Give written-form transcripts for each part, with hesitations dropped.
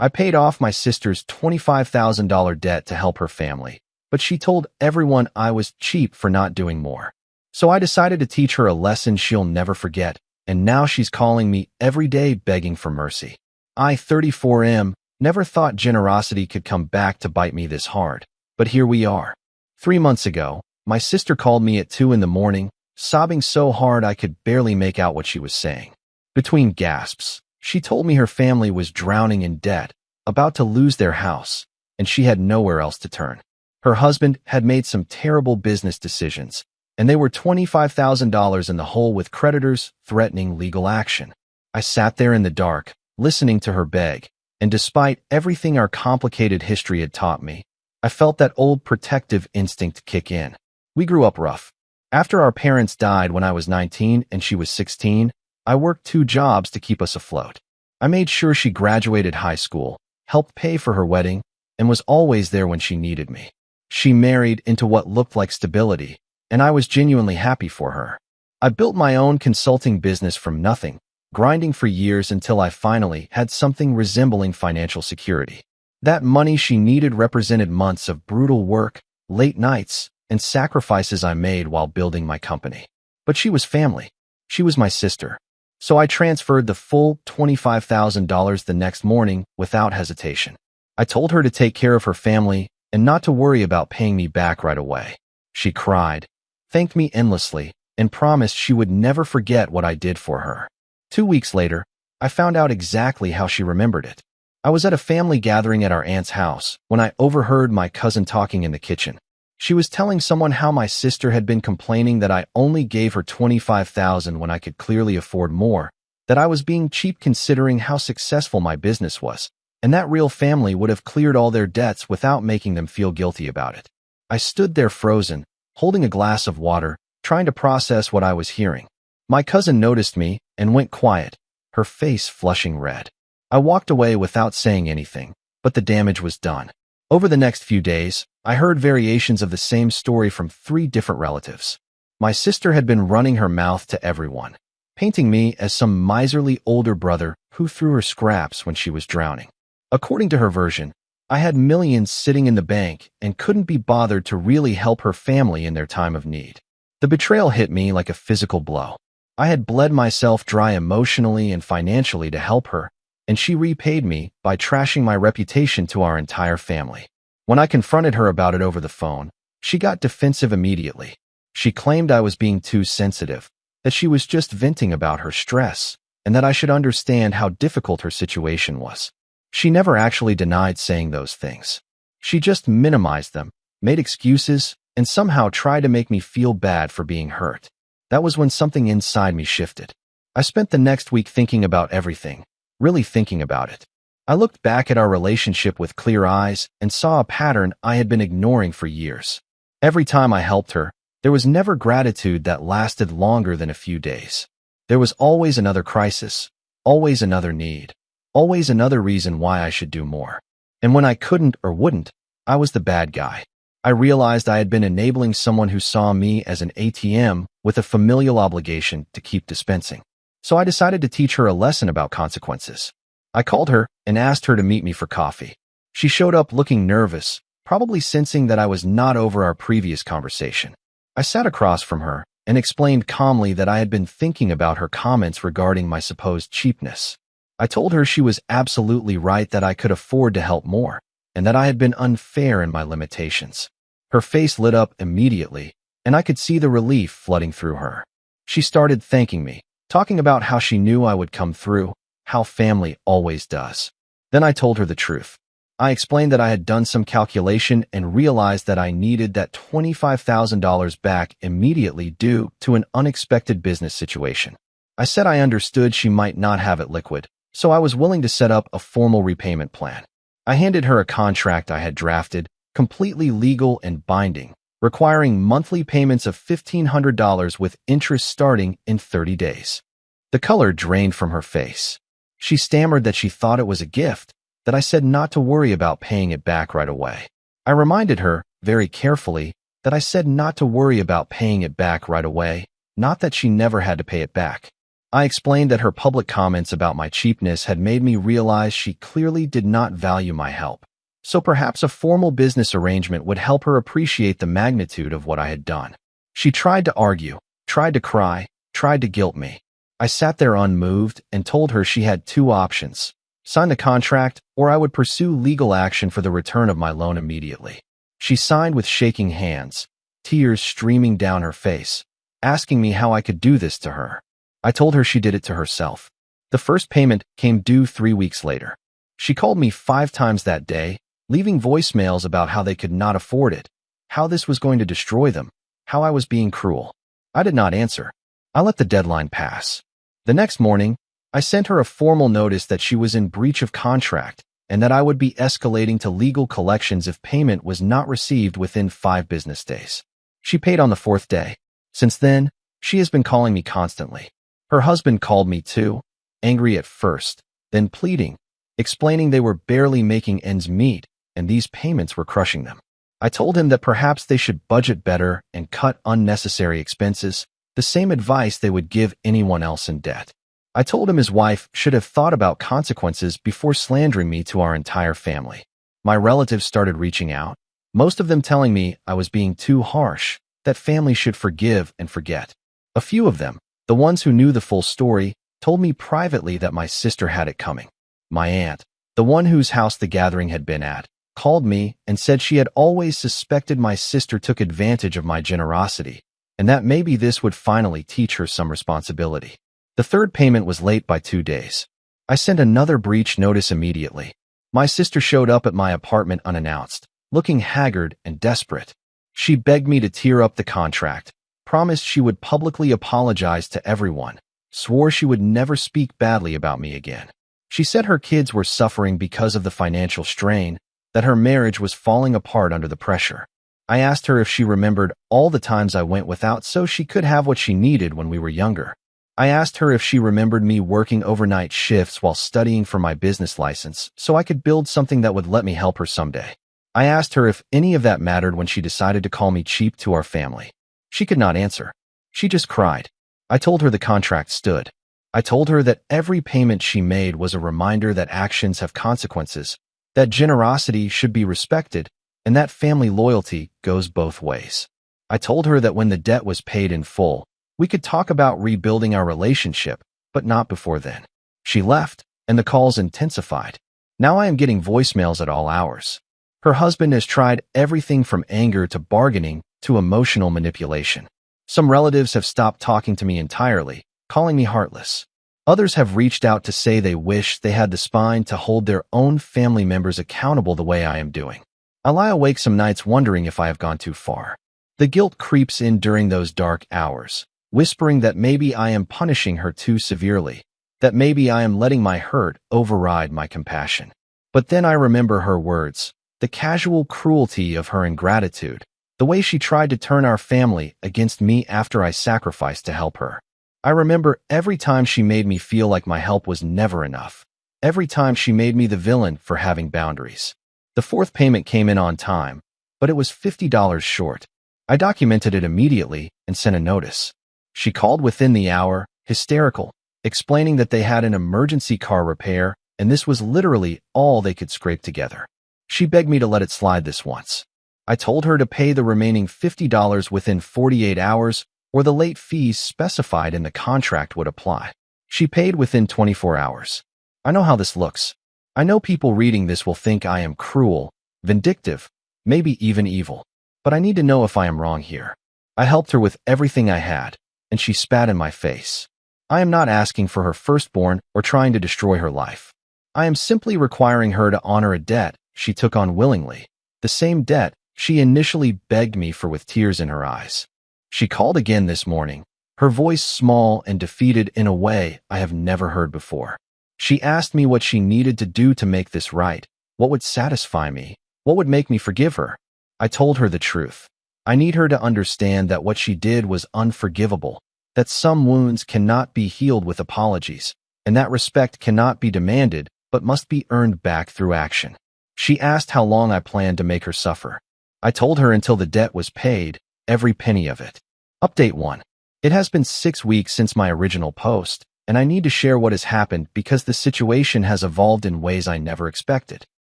I paid off my sister's $25,000 debt to help her family, but she told everyone I was cheap for not doing more. So I decided to teach her a lesson she'll never forget, and now she's calling me every day begging for mercy. I, 34M, never thought generosity could come back to bite me this hard, but here we are. 3 months ago, my sister called me at 2 in the morning, sobbing so hard I could barely make out what she was saying. Between gasps, she told me her family was drowning in debt, about to lose their house, and she had nowhere else to turn. Her husband had made some terrible business decisions, and they were $25,000 in the hole with creditors threatening legal action. I sat there in the dark, listening to her beg, and despite everything our complicated history had taught me, I felt that old protective instinct kick in. We grew up rough. After our parents died when I was 19 and she was 16, I worked 2 jobs to keep us afloat. I made sure she graduated high school, helped pay for her wedding, and was always there when she needed me. She married into what looked like stability, and I was genuinely happy for her. I built my own consulting business from nothing, grinding for years until I finally had something resembling financial security. That money she needed represented months of brutal work, late nights, and sacrifices I made while building my company. But she was family. She was my sister. So I transferred the full $25,000 the next morning without hesitation. I told her to take care of her family and not to worry about paying me back right away. She cried, thanked me endlessly, and promised she would never forget what I did for her. 2 weeks later, I found out exactly how she remembered it. I was at a family gathering at our aunt's house when I overheard my cousin talking in the kitchen. She was telling someone how my sister had been complaining that I only gave her $25,000 when I could clearly afford more, that I was being cheap considering how successful my business was, and that real family would have cleared all their debts without making them feel guilty about it. I stood there frozen, holding a glass of water, trying to process what I was hearing. My cousin noticed me and went quiet, her face flushing red. I walked away without saying anything, but the damage was done. Over the next few days, I heard variations of the same story from 3 different relatives. My sister had been running her mouth to everyone, painting me as some miserly older brother who threw her scraps when she was drowning. According to her version, I had millions sitting in the bank and couldn't be bothered to really help her family in their time of need. The betrayal hit me like a physical blow. I had bled myself dry emotionally and financially to help her, and she repaid me by trashing my reputation to our entire family. When I confronted her about it over the phone, she got defensive immediately. She claimed I was being too sensitive, that she was just venting about her stress, and that I should understand how difficult her situation was. She never actually denied saying those things. She just minimized them, made excuses, and somehow tried to make me feel bad for being hurt. That was when something inside me shifted. I spent the next week thinking about everything, really thinking about it. I looked back at our relationship with clear eyes and saw a pattern I had been ignoring for years. Every time I helped her, there was never gratitude that lasted longer than a few days. There was always another crisis, always another need, always another reason why I should do more. And when I couldn't or wouldn't, I was the bad guy. I realized I had been enabling someone who saw me as an ATM with a familial obligation to keep dispensing. So I decided to teach her a lesson about consequences. I called her and asked her to meet me for coffee. She showed up looking nervous, probably sensing that I was not over our previous conversation. I sat across from her and explained calmly that I had been thinking about her comments regarding my supposed cheapness. I told her she was absolutely right that I could afford to help more, and that I had been unfair in my limitations. Her face lit up immediately, and I could see the relief flooding through her. She started thanking me, talking about how she knew I would come through, how family always does. Then I told her the truth. I explained that I had done some calculation and realized that I needed that $25,000 back immediately due to an unexpected business situation. I said I understood she might not have it liquid, so I was willing to set up a formal repayment plan. I handed her a contract I had drafted, completely legal and binding, requiring monthly payments of $1,500 with interest starting in 30 days. The color drained from her face. She stammered that she thought it was a gift, that I said not to worry about paying it back right away. I reminded her, very carefully, that I said not to worry about paying it back right away, not that she never had to pay it back. I explained that her public comments about my cheapness had made me realize she clearly did not value my help. So perhaps a formal business arrangement would help her appreciate the magnitude of what I had done. She tried to argue, tried to cry, tried to guilt me. I sat there unmoved and told her she had two options: sign the contract, or I would pursue legal action for the return of my loan immediately. She signed with shaking hands, tears streaming down her face, asking me how I could do this to her. I told her she did it to herself. The first payment came due 3 weeks later. She called me 5 times that day, leaving voicemails about how they could not afford it, how this was going to destroy them, how I was being cruel. I did not answer. I let the deadline pass. The next morning, I sent her a formal notice that she was in breach of contract and that I would be escalating to legal collections if payment was not received within 5 business days. She paid on the 4th day. Since then, she has been calling me constantly. Her husband called me too, angry at first, then pleading, explaining they were barely making ends meet and these payments were crushing them. I told him that perhaps they should budget better and cut unnecessary expenses, the same advice they would give anyone else in debt. I told him his wife should have thought about consequences before slandering me to our entire family. My relatives started reaching out, most of them telling me I was being too harsh, that family should forgive and forget. A few of them, the ones who knew the full story, told me privately that my sister had it coming. My aunt, the one whose house the gathering had been at, called me and said she had always suspected my sister took advantage of my generosity, and that maybe this would finally teach her some responsibility. The third payment was late by 2 days. I sent another breach notice immediately. My sister showed up at my apartment unannounced, looking haggard and desperate. She begged me to tear up the contract, promised she would publicly apologize to everyone, swore she would never speak badly about me again. She said her kids were suffering because of the financial strain, that her marriage was falling apart under the pressure. I asked her if she remembered all the times I went without so she could have what she needed when we were younger. I asked her if she remembered me working overnight shifts while studying for my business license so I could build something that would let me help her someday. I asked her if any of that mattered when she decided to call me cheap to our family. She could not answer. She just cried. I told her the contract stood. I told her that every payment she made was a reminder that actions have consequences, that generosity should be respected, and that family loyalty goes both ways. I told her that when the debt was paid in full, we could talk about rebuilding our relationship, but not before then. She left, and the calls intensified. Now I am getting voicemails at all hours. Her husband has tried everything from anger to bargaining to emotional manipulation. Some relatives have stopped talking to me entirely, calling me heartless. Others have reached out to say they wish they had the spine to hold their own family members accountable the way I am doing. I lie awake some nights wondering if I have gone too far. The guilt creeps in during those dark hours, whispering that maybe I am punishing her too severely, that maybe I am letting my hurt override my compassion. But then I remember her words, the casual cruelty of her ingratitude, the way she tried to turn our family against me after I sacrificed to help her. I remember every time she made me feel like my help was never enough, every time she made me the villain for having boundaries. The 4th payment came in on time, but it was $50 short. I documented it immediately and sent a notice. She called within the hour, hysterical, explaining that they had an emergency car repair and this was literally all they could scrape together. She begged me to let it slide this once. I told her to pay the remaining $50 within 48 hours or the late fees specified in the contract would apply. She paid within 24 hours. I know how this looks. I know people reading this will think I am cruel, vindictive, maybe even evil. But I need to know if I am wrong here. I helped her with everything I had, and she spat in my face. I am not asking for her firstborn or trying to destroy her life. I am simply requiring her to honor a debt she took on willingly, the same debt she initially begged me for with tears in her eyes. She called again this morning, her voice small and defeated in a way I have never heard before. She asked me what she needed to do to make this right, what would satisfy me, what would make me forgive her. I told her the truth. I need her to understand that what she did was unforgivable, that some wounds cannot be healed with apologies, and that respect cannot be demanded but must be earned back through action. She asked how long I planned to make her suffer. I told her until the debt was paid, every penny of it. Update 1. It has been 6 weeks since my original post, and I need to share what has happened because the situation has evolved in ways I never expected.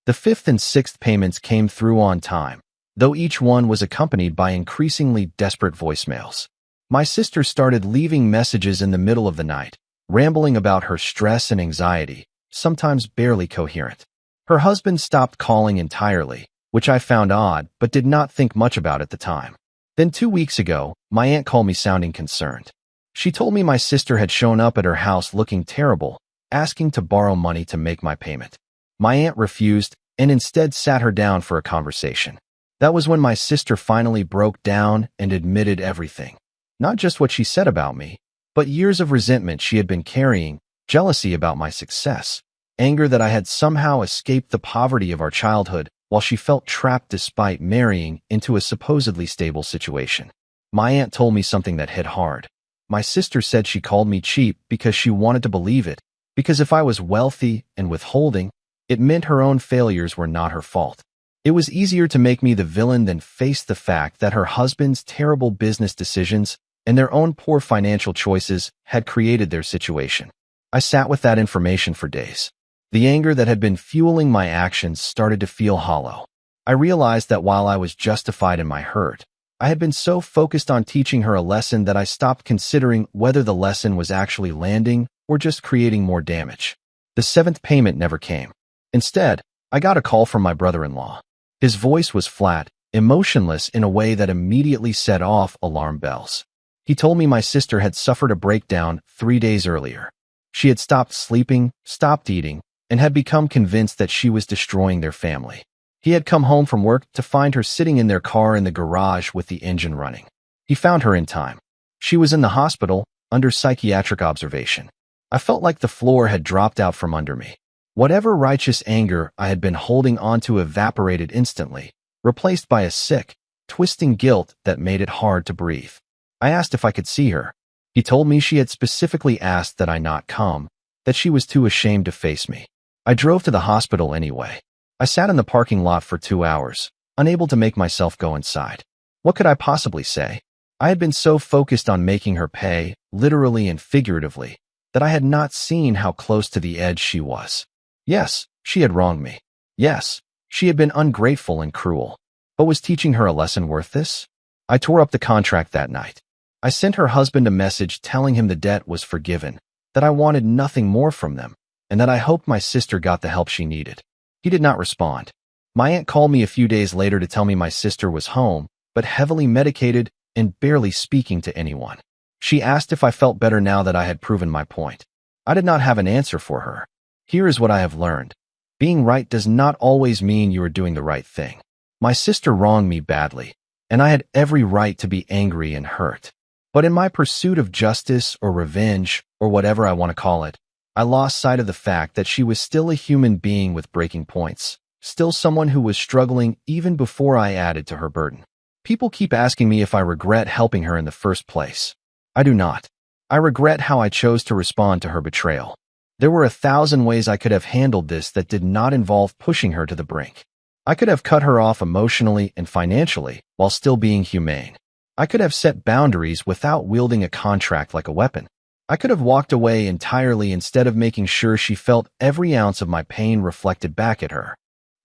The fifth and sixth payments came through on time, though each one was accompanied by increasingly desperate voicemails. My sister started leaving messages in the middle of the night, rambling about her stress and anxiety, sometimes barely coherent. Her husband stopped calling entirely, which I found odd but did not think much about at the time. Then 2 weeks ago, my aunt called me sounding concerned. She told me my sister had shown up at her house looking terrible, asking to borrow money to make my payment. My aunt refused and instead sat her down for a conversation. That was when my sister finally broke down and admitted everything. Not just what she said about me, but years of resentment she had been carrying, jealousy about my success, anger that I had somehow escaped the poverty of our childhood while she felt trapped despite marrying into a supposedly stable situation. My aunt told me something that hit hard. My sister said she called me cheap because she wanted to believe it, because if I was wealthy and withholding, it meant her own failures were not her fault. It was easier to make me the villain than face the fact that her husband's terrible business decisions and their own poor financial choices had created their situation. I sat with that information for days. The anger that had been fueling my actions started to feel hollow. I realized that while I was justified in my hurt, I had been so focused on teaching her a lesson that I stopped considering whether the lesson was actually landing or just creating more damage. The seventh payment never came. Instead, I got a call from my brother-in-law. His voice was flat, emotionless in a way that immediately set off alarm bells. He told me my sister had suffered a breakdown 3 days earlier. She had stopped sleeping, stopped eating, and had become convinced that she was destroying their family. He had come home from work to find her sitting in their car in the garage with the engine running. He found her in time. She was in the hospital, under psychiatric observation. I felt like the floor had dropped out from under me. Whatever righteous anger I had been holding onto evaporated instantly, replaced by a sick, twisting guilt that made it hard to breathe. I asked if I could see her. He told me she had specifically asked that I not come, that she was too ashamed to face me. I drove to the hospital anyway. I sat in the parking lot for 2 hours, unable to make myself go inside. What could I possibly say? I had been so focused on making her pay, literally and figuratively, that I had not seen how close to the edge she was. Yes, she had wronged me. Yes, she had been ungrateful and cruel. But was teaching her a lesson worth this? I tore up the contract that night. I sent her husband a message telling him the debt was forgiven, that I wanted nothing more from them, and that I hoped my sister got the help she needed. He did not respond. My aunt called me a few days later to tell me my sister was home, but heavily medicated and barely speaking to anyone. She asked if I felt better now that I had proven my point. I did not have an answer for her. Here is what I have learned. Being right does not always mean you are doing the right thing. My sister wronged me badly, and I had every right to be angry and hurt. But in my pursuit of justice or revenge, or whatever I want to call it, I lost sight of the fact that she was still a human being with breaking points, still someone who was struggling even before I added to her burden. People keep asking me if I regret helping her in the first place. I do not. I regret how I chose to respond to her betrayal. There were 1,000 ways I could have handled this that did not involve pushing her to the brink. I could have cut her off emotionally and financially while still being humane. I could have set boundaries without wielding a contract like a weapon. I could have walked away entirely instead of making sure she felt every ounce of my pain reflected back at her.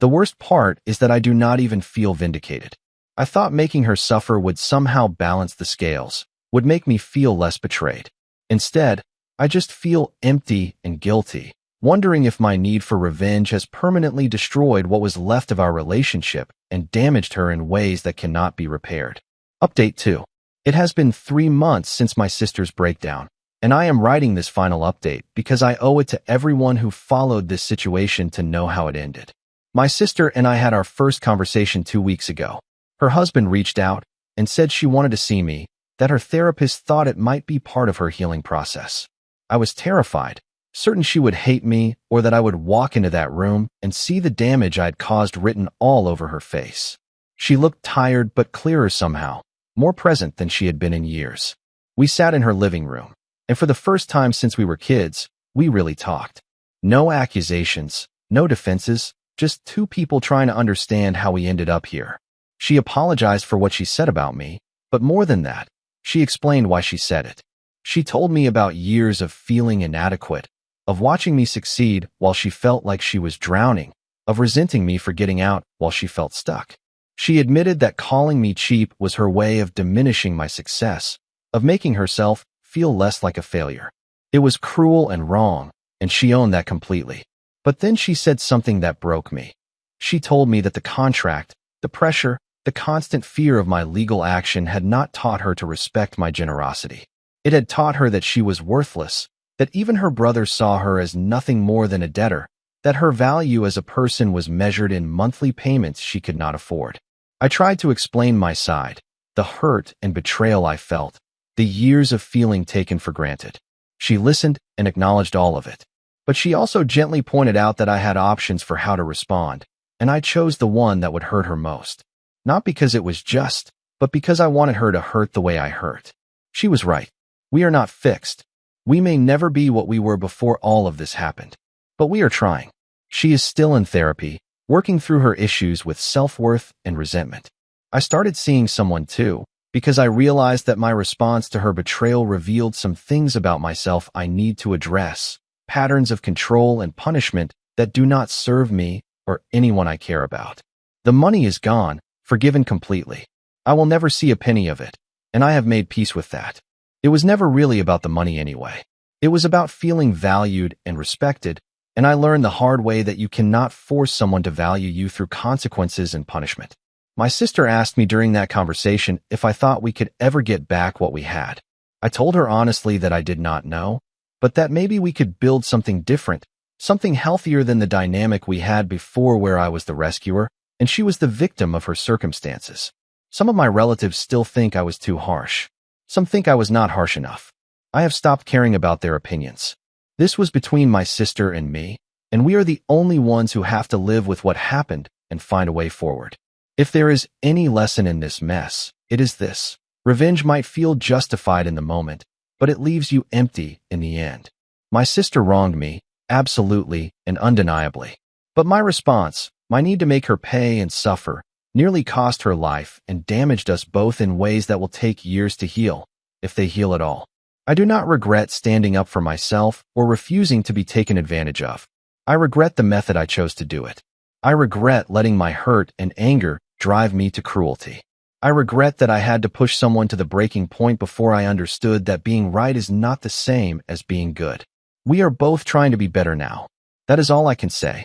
The worst part is that I do not even feel vindicated. I thought making her suffer would somehow balance the scales, would make me feel less betrayed. Instead, I just feel empty and guilty, wondering if my need for revenge has permanently destroyed what was left of our relationship and damaged her in ways that cannot be repaired. Update 2. It has been 3 months since my sister's breakdown, and I am writing this final update because I owe it to everyone who followed this situation to know how it ended. My sister and I had our first conversation 2 weeks ago. Her husband reached out and said she wanted to see me, that her therapist thought it might be part of her healing process. I was terrified, certain she would hate me or that I would walk into that room and see the damage I'd caused written all over her face. She looked tired but clearer somehow, more present than she had been in years. We sat in her living room, and for the first time since we were kids, we really talked. No accusations, no defenses, just two people trying to understand how we ended up here. She apologized for what she said about me, but more than that, she explained why she said it. She told me about years of feeling inadequate, of watching me succeed while she felt like she was drowning, of resenting me for getting out while she felt stuck. She admitted that calling me cheap was her way of diminishing my success, of making herself feel less like a failure. It was cruel and wrong, and she owned that completely. But then she said something that broke me. She told me that the contract, the pressure, the constant fear of my legal action had not taught her to respect my generosity. It had taught her that she was worthless, that even her brother saw her as nothing more than a debtor, that her value as a person was measured in monthly payments she could not afford. I tried to explain my side, the hurt and betrayal I felt, the years of feeling taken for granted. She listened and acknowledged all of it. But she also gently pointed out that I had options for how to respond, and I chose the one that would hurt her most. Not because it was just, but because I wanted her to hurt the way I hurt. She was right. We are not fixed. We may never be what we were before all of this happened. But we are trying. She is still in therapy, working through her issues with self-worth and resentment. I started seeing someone too, because I realized that my response to her betrayal revealed some things about myself I need to address, patterns of control and punishment that do not serve me or anyone I care about. The money is gone, forgiven completely. I will never see a penny of it, and I have made peace with that. It was never really about the money anyway. It was about feeling valued and respected, and I learned the hard way that you cannot force someone to value you through consequences and punishment. My sister asked me during that conversation if I thought we could ever get back what we had. I told her honestly that I did not know, but that maybe we could build something different, something healthier than the dynamic we had before where I was the rescuer and she was the victim of her circumstances. Some of my relatives still think I was too harsh. Some think I was not harsh enough. I have stopped caring about their opinions. This was between my sister and me, and we are the only ones who have to live with what happened and find a way forward. If there is any lesson in this mess, it is this. Revenge might feel justified in the moment, but it leaves you empty in the end. My sister wronged me, absolutely and undeniably. But my response, my need to make her pay and suffer, nearly cost her life and damaged us both in ways that will take years to heal, if they heal at all. I do not regret standing up for myself or refusing to be taken advantage of. I regret the method I chose to do it. I regret letting my hurt and anger drive me to cruelty. I regret that I had to push someone to the breaking point before I understood that being right is not the same as being good. We are both trying to be better now. That is all I can say.